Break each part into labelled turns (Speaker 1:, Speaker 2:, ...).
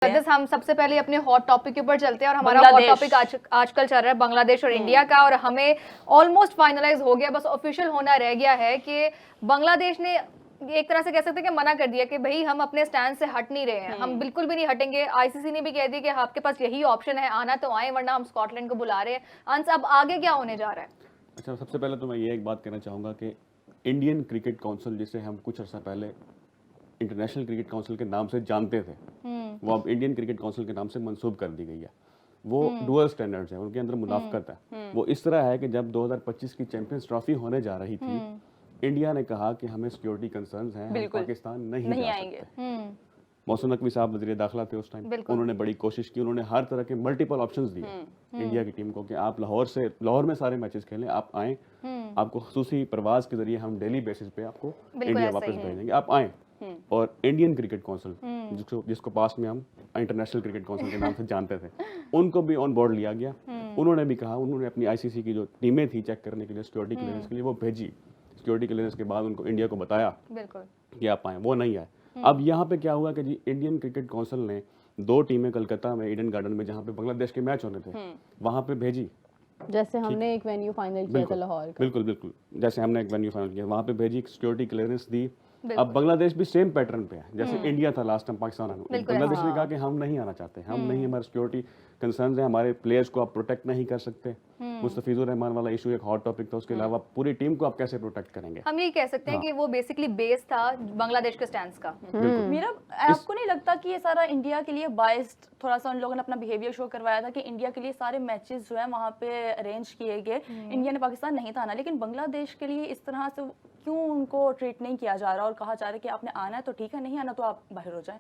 Speaker 1: हम सबसे पहले अपने हॉट टॉपिक के ऊपर चलते हैं और हमारा हॉट टॉपिक आजकल चल रहा है बांग्लादेश और इंडिया का। और हमें ऑलमोस्ट फाइनलाइज हो गया, बस ऑफिशियल होना रह गया है कि बांग्लादेश ने एक तरह से कह सकते हैं कि मना कर दिया कि भाई हम अपने स्टैंड से हट नहीं रहे हैं, हम बिल्कुल भी नहीं हटेंगे। आईसीसी ने भी कह दिया कि आपके पास यही ऑप्शन है, आना तो आए वरना हम स्कॉटलैंड को बुला रहे हैं। अंश, अब आगे क्या होने जा रहा है?
Speaker 2: अच्छा, सबसे पहले तो मैं ये एक बात कहना चाहूँगा कि इंडियन क्रिकेट काउंसिल, जिसे हम कुछ अर्सा पहले इंटरनेशनल क्रिकेट काउंसिल के नाम से जानते थे, वो अब इंडियन क्रिकेट काउंसिल के नाम से मंसूब कर दी गई है। वो डुअल स्टैंडर्ड्स है, उनके अंदर मुनाफकत है। वो इस तरह है कि जब 2025 की चैंपियंस ट्रॉफी होने जा रही थी, इंडिया ने कहा कि हमें सिक्योरिटी कंसर्न्स हैं, हम पाकिस्तान नहीं जा सकते। मौसम नकवी साहब वज़ीर दाखिला थे उस टाइम, उन्होंने बड़ी कोशिश की, उन्होंने हर तरह के मल्टीपल ऑप्शंस दिए इंडिया की टीम को कि आप लाहौर में सारे मैचेस खेलें, आप आएँ, आपको खसूसी प्रवास के जरिए हम डेली बेसिस पे आपको इंडिया वापस भेजेंगे, आप आएँ। और इंडियन क्रिकेट काउंसिल, जिसको पास में हम इंटरनेशनल क्रिकेट काउंसिल के नाम से जानते थे, उनको भी ऑन बोर्ड लिया गया। उन्होंने भी कहा, उन्होंने अपनी आईसीसी की जो टीमें थी चेक करने के लिए, सिक्योरिटी क्लियरेंस के लिए, वो भेजी। सिक्योरिटी क्लियरेंस के बाद उनको इंडिया को बताया कि आप आए, वो नहीं आए। अब यहाँ पे क्या हुआ कि जी इंडियन क्रिकेट काउंसिल ने 2 टीमें कलकत्ता में ईडन गार्डन में, जहाँ पे बांग्लादेश के मैच होने थे, वहाँ पे भेजी।
Speaker 3: जैसे हमने एक वेन्यू फाइनल किया था लाहौर का।
Speaker 2: बिल्कुल जैसे हमने एक वेन्यू फाइनल किया, वहाँ पे भेजी, सिक्योरिटी क्लियरेंस दी। अब बांग्लादेश भी सेम पैटर्न पे है जैसे इंडिया था लास्ट टाइम पाकिस्तान। बांग्लादेश ने कहा कि हम नहीं आना चाहते, हम नहीं, हमारे सिक्योरिटी कंसर्न्स हैं, हमारे प्लेयर्स को आप प्रोटेक्ट नहीं कर सकते। मुस्तफिजुर रहमान वाला इशू एक हॉट टॉपिक था, उसके अलावा पूरी टीम को आप कैसे प्रोटेक्ट करेंगे?
Speaker 1: हम ये कह सकते हैं कि वो बेसिकली बेस था बांग्लादेश के स्टैंड का।
Speaker 4: मेरा आपको नहीं लगता कि ये सारा इंडिया के लिए बायस्ड, थोड़ा सा उन लोगों ने अपना बिहेवियर शो करवाया था कि इंडिया के लिए सारे मैचेस जो है वहाँ पे अरेंज किए गए, इंडिया ने पाकिस्तान नहीं था आना, लेकिन बांग्लादेश के लिए इस तरह से क्यों उनको ट्रीट नहीं किया जा रहा और कहा जा रहा है कि आपने आना है तो ठीक है, नहीं आना तो आप बाहर हो जाएं?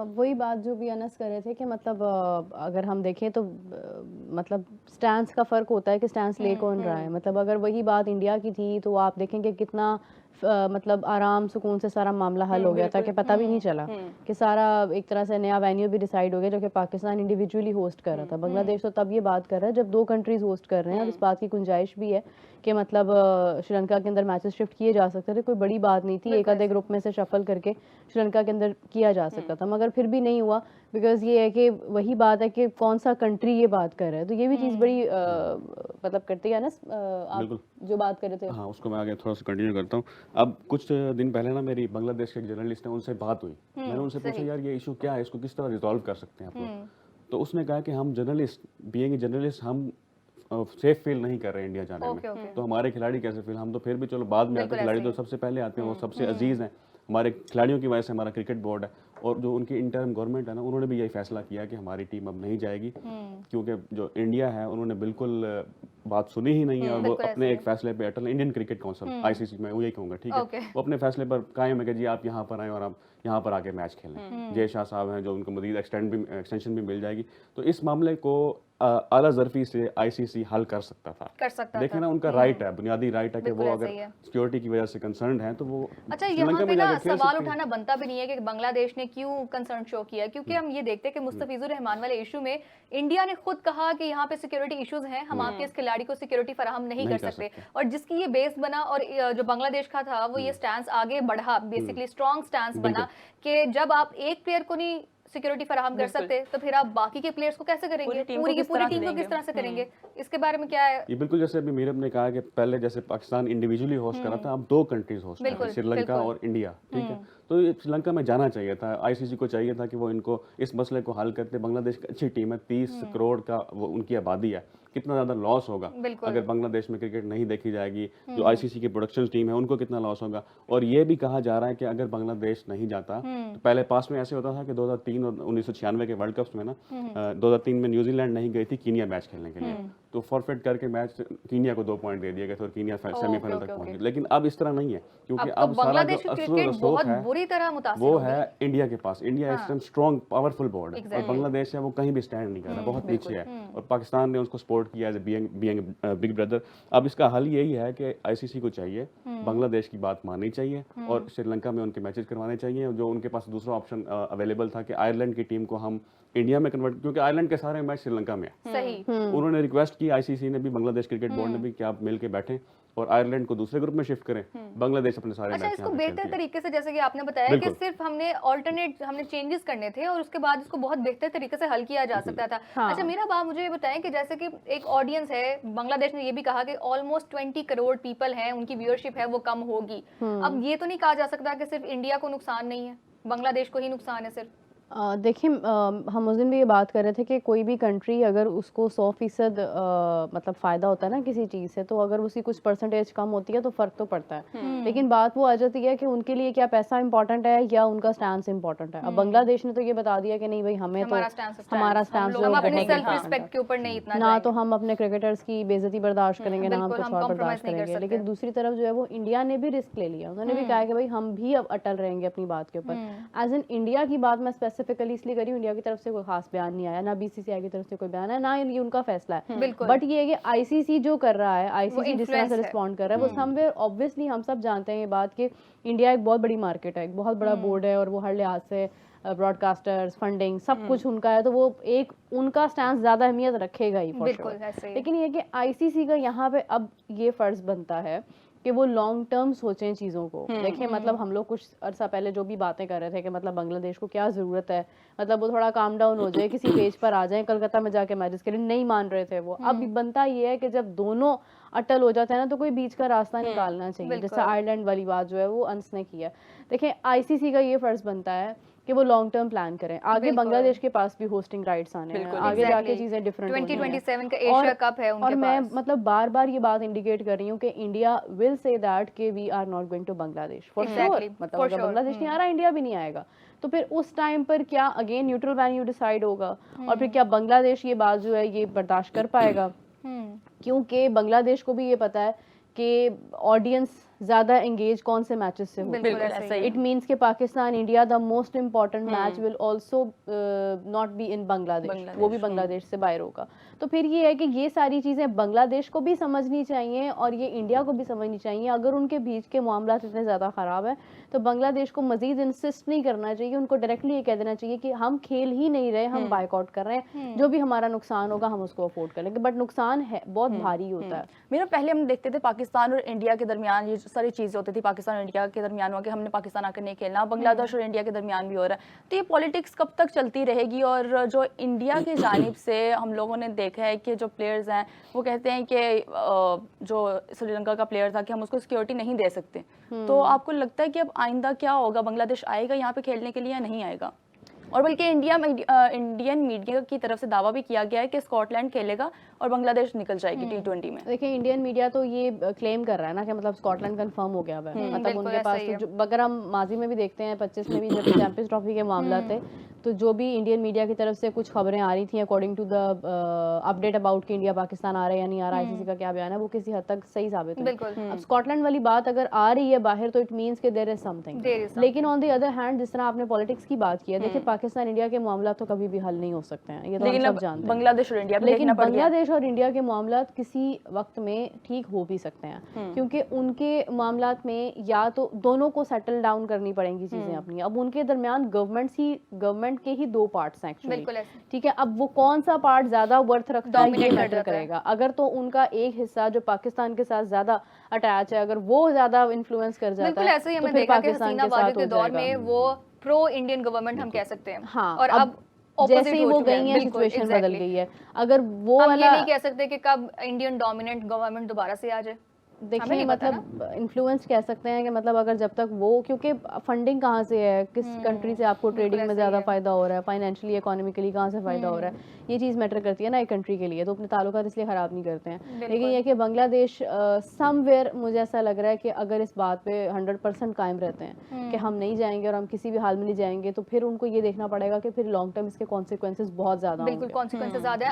Speaker 3: वही बात जो भी अनस कर रहे थे कि मतलब अगर हम देखें तो मतलब स्टैंस का फ़र्क होता है कि स्टैंस ले कौन रहा है। मतलब अगर वही बात इंडिया की थी तो आप देखेंगे कितना मतलब आराम सुकून से सारा मामला हल हो गया था कि पता भी नहीं चला कि सारा एक तरह से नया वेन्यू भी डिसाइड हो गया जो कि पाकिस्तान इंडिविजुअली होस्ट कर रहा था। बांग्लादेश तो तब ये बात कर रहा है जब 2 कंट्रीज होस्ट कर रहे हैं और इस बात की गुंजाइश भी है कि मतलब श्रीलंका के अंदर मैचेस शिफ्ट किए जा सकते थे, कोई बड़ी बात नहीं थी, एक आधे ग्रुप में से शफल करके श्रीलंका के अंदर किया जा सकता था, मगर फिर भी नहीं हुआ। बिकॉज ये है कि वही बात है कि कौन सा कंट्री ये बात कर रहा है, तो ये भी चीज़ बड़ी मतलब करती है ना। आप जो बात कर रहे थे,
Speaker 2: हाँ, उसको मैं आगे थोड़ा सा कंटिन्यू करता हूँ। अब कुछ दिन पहले ना मेरी बांग्लादेश के एक जर्नलिस्ट है, उनसे बात हुई। मैंने उनसे पूछा, यार ये इशू क्या है, इसको किस तरह रिजॉल्व कर सकते हैं आप लोग? तो उसने कहा कि हम जर्नलिस्ट, बीइंग ए जर्नलिस्ट, हम सेफ फील नहीं कर रहे इंडिया जाने में। तो हमारे खिलाड़ी कैसे फील? हम तो फिर भी चलो बाद में आते, खिलाड़ी तो सबसे पहले आते हैं, वो सबसे अजीज हैं हमारे खिलाड़ियों की वजह से हमारा क्रिकेट बोर्ड है। और जो उनकी इंटर्म गवर्नमेंट है ना, उन्होंने भी यही फैसला किया कि हमारी टीम अब नहीं जाएगी, क्योंकि जो इंडिया है उन्होंने बिल्कुल बात सुनी ही नहीं है और वो अपने एक फैसले पे अटल। इंडियन क्रिकेट काउंसिल, आईसीसी, मैं यही कहूँगा, ठीक है, वो अपने फैसले पर कायम है कि जी आप यहाँ पर आए और आप यहाँ पर आके मैच खेलें। जय शाह साहब हैं जो उनको मजीद एक्सटेंशन भी मिल जाएगी। तो इस मामले को आला ज़रफ़ी से आईसीसी हल कर सकता था। देखिए ना, उनका राइट है, बुनियादी राइट है कि वो अगर सिक्योरिटी की वजह से कंसर्न्ड हैं तो वो
Speaker 1: अच्छा, यहाँ पे ना सवाल उठाना बनता भी नहीं है कि बांग्लादेश ने क्यों कंसर्न शो किया, क्योंकि हम ये देखते हैं कि मुस्तफिजुर रहमान वाले इशू में इंडिया ने खुद कहा कि यहाँ पे सिक्योरिटी इश्यूज हैं, हम आपके इस खिलाड़ी को सिक्योरिटी फराहम नहीं कर सकते। और जिसकी ये बेस बना और जो बांग्लादेश का था वो ये स्टैंस आगे बढ़ा, बेसिकली स्ट्रॉन्ग स्टैंस बना कि जब आप एक प्लेयर को नहीं सिक्योरिटी फराहम कर सकते तो फिर आप बाकी के प्लेयर्स को कैसे करेंगे, पूरी की पूरी टीम को किस तरह से करेंगे? इसके बारे में क्या है?
Speaker 2: ये बिल्कुल जैसे अभी मीरब ने कहा कि पहले जैसे पाकिस्तान इंडिविजुअली होस्ट कर रहा था, अब 2 कंट्रीज होस्ट कर रहे हैं, श्रीलंका और इंडिया, ठीक है। तो ये श्रीलंका में जाना चाहिए था, आईसीसी को चाहिए था कि वो इनको इस मसले को हल करते। बांग्लादेश की अच्छी टीम है, 30 करोड़ का वो उनकी आबादी है, कितना ज़्यादा लॉस होगा अगर बांग्लादेश में क्रिकेट नहीं देखी जाएगी। जो आईसीसी की प्रोडक्शन टीम है उनको कितना लॉस होगा। और ये भी कहा जा रहा है कि अगर बांग्लादेश नहीं जाता तो पहले पास में ऐसे होता था कि 2003 और 1996 के वर्ल्ड कप्स में ना, 2003 में न्यूजीलैंड नहीं गई थी कीनिया मैच खेलने के लिए, तो फॉरफिट करके मैच कीनिया को 2 पॉइंट दे दिए गए थे और कीनिया सेमीफाइनल तक पहुंच गई। लेकिन अब इस तरह नहीं है, क्योंकि अब सारा जो असर है वो है इंडिया के पास। इंडिया एकदम स्ट्रॉन्ग पावरफुल बोर्ड है और बांग्लादेश है वो कहीं भी स्टैंड नहीं कर रहा, बहुत पीछे है। और पाकिस्तान ने उसको सपोर्ट किया एज बीइंग बिग ब्रदर। अब इसका हल यही है कि आईसीसी को चाहिए बांग्लादेश की बात माननी चाहिए और श्रीलंका में उनके मैचेस करवाने चाहिए। जो उनके पास दूसरा ऑप्शन अवेलेबल था कि आयरलैंड की टीम को हम इंडिया में कन्वर्ट, क्योंकि आयरलैंड के सारे मैच श्रीलंका में है।
Speaker 1: सही।
Speaker 2: उन्होंने रिक्वेस्ट की, आईसीसी ने भी, बांग्लादेश क्रिकेट बोर्ड ने भी, कि आप मिल के बैठें और आयरलैंड को दूसरे ग्रुप में शिफ्ट करें, बांग्लादेश अपने सारे
Speaker 1: अच्छा,
Speaker 2: मैच
Speaker 1: इसको
Speaker 2: यहाँ पे
Speaker 1: बेहतर
Speaker 2: खेलती है।
Speaker 1: तरीके से, जैसे कि आपने बताया कि
Speaker 2: बिल्कुल।
Speaker 1: सिर्फ हमने चेंजेस करने थे और उसके बाद इसको बहुत बेहतर तरीके से हल किया जा सकता था।
Speaker 3: हाँ।
Speaker 1: अच्छा मीरा बात मुझे ये बताएं कि जैसे कि एक ऑडियंस है, बांग्लादेश ने ये भी कहा कि ऑलमोस्ट 20 करोड़ पीपल हैं, उनकी व्यूअरशिप है वो कम होगी। अब ये तो नहीं कहा जा सकता कि सिर्फ इंडिया को नुकसान नहीं है, बांग्लादेश को ही नुकसान है सिर्फ।
Speaker 3: देखिए, हम उस दिन भी ये बात कर रहे थे कि कोई भी कंट्री अगर उसको 100% मतलब फ़ायदा होता है ना किसी चीज़ से, तो अगर उसकी कुछ परसेंटेज कम होती है तो फ़र्क तो पड़ता है। लेकिन बात वो आ जाती है कि उनके लिए क्या पैसा इंपॉर्टेंट है या उनका स्टैंड इंपॉर्टेंट है। अब बांग्लादेश ने तो ये बता दिया कि नहीं भाई, हमें तो
Speaker 1: हमारा स्टैंड
Speaker 3: हमारा स्टैंड जो
Speaker 1: हम
Speaker 3: है
Speaker 1: अपनी
Speaker 3: बहुत
Speaker 1: सेल्फ
Speaker 3: important
Speaker 1: रिस्पेक्ट
Speaker 3: है।
Speaker 1: के ऊपर नहीं इतना
Speaker 3: ना
Speaker 1: जाएंगे।
Speaker 3: तो हम अपने क्रिकेटर्स की बेइज्जती बर्दाश्त करेंगे, ना हम
Speaker 1: बिल्कुल,
Speaker 3: कुछ
Speaker 1: हम
Speaker 3: और
Speaker 1: compromise
Speaker 3: बर्दाश्त
Speaker 1: नहीं कर
Speaker 3: करेंगे।
Speaker 1: सकते।
Speaker 3: लेकिन दूसरी तरफ जो है वो इंडिया ने भी रिस्क ले लिया। उन्होंने भी कहा कि भाई हम भी अब अटल रहेंगे अपनी बात के ऊपर। एज एन इंडिया की बात मैं स्पेसिफिकली इसलिए करी हूँ, इंडिया की तरफ से कोई खास बयान नहीं आया, ना बीसीसीआई की तरफ से कोई बयान है, ना ये उनका फैसला है।
Speaker 1: बिल्कुल।
Speaker 3: बट ये है कि आईसीसी जो कर रहा है, आईसीसी जिस तरह से
Speaker 1: influence है।
Speaker 3: रिस्पॉन्ड कर रहा है, वो समवेयर ऑब्वियसली हम सब जानते हैं ये बात कि इंडिया एक बहुत बड़ी मार्केट है, एक बहुत बड़ा बोर्ड है और वो हर लिहाज से ब्रॉडकास्टर्स, फंडिंग, सब कुछ उनका है, तो वो एक उनका स्टैंड ज्यादा अहमियत रखेगा ही for
Speaker 1: बिल्कुल,
Speaker 3: sure।
Speaker 1: ऐसे ही।
Speaker 3: लेकिन ये कि आईसीसी का यहाँ पे अब ये फर्ज बनता है कि वो लॉन्ग टर्म सोचें चीज़ों को। देखिए, मतलब हम लोग कुछ अरसा पहले जो भी बातें कर रहे थे कि मतलब बांग्लादेश को क्या ज़रूरत है, मतलब वो थोड़ा काम डाउन हो जाए, किसी पेज पर आ जाए, कलकत्ता में जाके मैचेस के लिए नहीं मान रहे थे वो। अब बनता ये है कि जब दोनों अटल हो जाते हैं ना, तो कोई बीच का रास्ता निकालना चाहिए, जैसे आयरलैंड वाली बात जो है वो अंस ने की है। देखिए, आईसीसी का ये फर्ज बनता है कि वो लॉन्ग टर्म प्लान करें। आगे बांग्लादेश के पास भी होस्टिंग राइट्स आने हैं, आगे जाके चीजें डिफरेंट होनी हैं।
Speaker 1: 2027 का एशिया कप है उनके
Speaker 3: और मैं
Speaker 1: पास।
Speaker 3: मतलब बार बार ये बात इंडिकेट कर रही हूँ कि इंडिया विल से दैट कि we are not going to Bangladesh for sure. मतलब
Speaker 1: for
Speaker 3: अगर
Speaker 1: sure,
Speaker 3: बांग्लादेश नहीं आ रहा, इंडिया भी नहीं आएगा। तो फिर उस टाइम पर क्या अगेन न्यूट्रल वेन्यू डिसाइड होगा, और फिर क्या बांग्लादेश ये बात जो है ये बर्दाश्त कर पाएगा? क्योंकि बांग्लादेश को भी ये पता है कि ऑडियंस ज्यादा एंगेज कौन से मैचेस से होती
Speaker 1: बिल्कुल
Speaker 3: है।
Speaker 1: ऐसा ही
Speaker 3: इट मीन्स के Pakistan India the most important match will also not be in Bangladesh, वो भी बांग्लादेश से बाहर होगा। तो फिर ये है कि ये सारी चीजें बांग्लादेश को भी समझनी चाहिए और ये इंडिया को भी समझनी चाहिए। अगर उनके बीच के मामला इतने ज्यादा खराब है तो बांग्लादेश को मजीद इंसिस्ट नहीं करना चाहिए, उनको डायरेक्टली ये कह देना चाहिए कि हम खेल ही नहीं रहे, हम बायकॉट कर रहे हैं, जो भी हमारा नुकसान होगा हम उसको अफोर्ड करेंगे। बट नुकसान है बहुत भारी होता है।
Speaker 4: मेरा पहले हम देखते थे पाकिस्तान और इंडिया के दरमियान ये सारी चीजें होती थी, पाकिस्तान और इंडिया के दरमियान हुआ कि हमने पाकिस्तान आकर नहीं खेलना, बांग्लादेश और इंडिया के दरमियान भी हो रहा है। तो ये पॉलिटिक्स कब तक चलती रहेगी? और जो इंडिया की जानिब से हम लोगों ने देखा है कि जो प्लेयर्स हैं वो कहते हैं कि जो श्रीलंका का प्लेयर था कि हम उसको सिक्योरिटी नहीं दे सकते। तो आपको लगता है कि अब आइंदा क्या होगा, बांग्लादेश आएगा यहाँ पे खेलने के लिए या नहीं आएगा? और बल्कि इंडियन मीडिया की तरफ से दावा भी किया गया है कि स्कॉटलैंड खेलेगा और बांग्लादेश निकल जाएगी T20 में।
Speaker 3: देखिए, इंडियन मीडिया तो ये क्लेम कर रहा है ना कि मतलब स्कॉटलैंड कंफर्म हो गया है। मतलब उनके पास तो अगर हम माजी में भी देखते हैं 25 में भी जब चैंपियंस ट्रॉफी के मामला थे, तो जो भी इंडियन मीडिया की तरफ से कुछ खबरें आ रही थी according to the update about कि इंडिया पाकिस्तान आ रहा है या नहीं आ रहा, आईसीसी का क्या बयान है, वो किसी हद तक सही साबित हुई। अब स्कॉटलैंड वाली बात अगर आ रही है बाहर तो इट मीन्स कि देयर इज समथिंग। लेकिन ऑन द अदर हैंड, जिस तरह आपने पॉलिटिक्स की बात की है, देखिए पाकिस्तान इंडिया के मामला तो कभी भी हल नहीं हो सकते हैं, ये तो हम सब जानते हैं।
Speaker 4: बांग्लादेश और इंडिया
Speaker 3: लेकिन बांग्लादेश और इंडिया के मामला किसी वक्त में ठीक हो भी सकते हैं, क्योंकि उनके मामला में या तो दोनों को सेटल डाउन करनी पड़ेंगी चीजें अपनी। अब उनके दरमियान गवर्नमेंट के ही दो पार्ट्स हैं एक्चुअली, ठीक है। अब वो कौन सा पार्ट ज्यादा वर्थ रखता है ये मैटर करेगा। अगर तो उनका एक हिस्सा जो पाकिस्तान के साथ ज्यादा अटैच है, अगर वो ज्यादा इन्फ्लुएंस कर जाता
Speaker 1: बिल्कुल
Speaker 3: है
Speaker 1: ऐसे ही
Speaker 3: तो
Speaker 1: हमें
Speaker 3: फिर
Speaker 1: देखा कि
Speaker 3: पाकिस्तान
Speaker 1: हसीना
Speaker 3: के
Speaker 1: वाजद
Speaker 3: साथ
Speaker 1: के
Speaker 3: हो
Speaker 1: दौर में
Speaker 3: जाएगा।
Speaker 1: वो प्रो इंडियन गवर्नमेंट हम कह सकते हैं।
Speaker 3: हाँ,
Speaker 1: और अब
Speaker 3: जैसे ही वो गई है सिचुएशन बदल गई है। अगर वो
Speaker 1: हम
Speaker 3: वाला
Speaker 1: ये नहीं कह सकते कि कब इंडियन डोमिनेंट गवर्नमेंट दोबारा से आ जाए।
Speaker 3: देखिए, मतलब इन्फ्लुएंस कह सकते हैं कि मतलब अगर जब तक वो, क्योंकि फंडिंग कहाँ से है, किस कंट्री से आपको ट्रेडिंग में ज़्यादा फायदा हो रहा है, फाइनेंशियली इकोनॉमिकली कहाँ से फायदा हो रहा है, ये चीज़ मैटर करती है ना एक कंट्री के लिए। तो अपने ताल्लुकात इसलिए ख़राब नहीं करते हैं। लेकिन ये कि बांग्लादेश समवेयर मुझे ऐसा लग रहा है कि अगर इस बात पे 100% कायम रहते हैं कि हम नहीं जाएंगे और हम किसी भी हाल में नहीं जाएंगे, तो फिर उनको ये देखना पड़ेगा कि फिर लॉन्ग टर्म इसके कॉन्सिक्वेंसेज बहुत ज़्यादा होंगे।
Speaker 1: बिल्कुल कॉन्सिक्वेंसेज ज़्यादा है।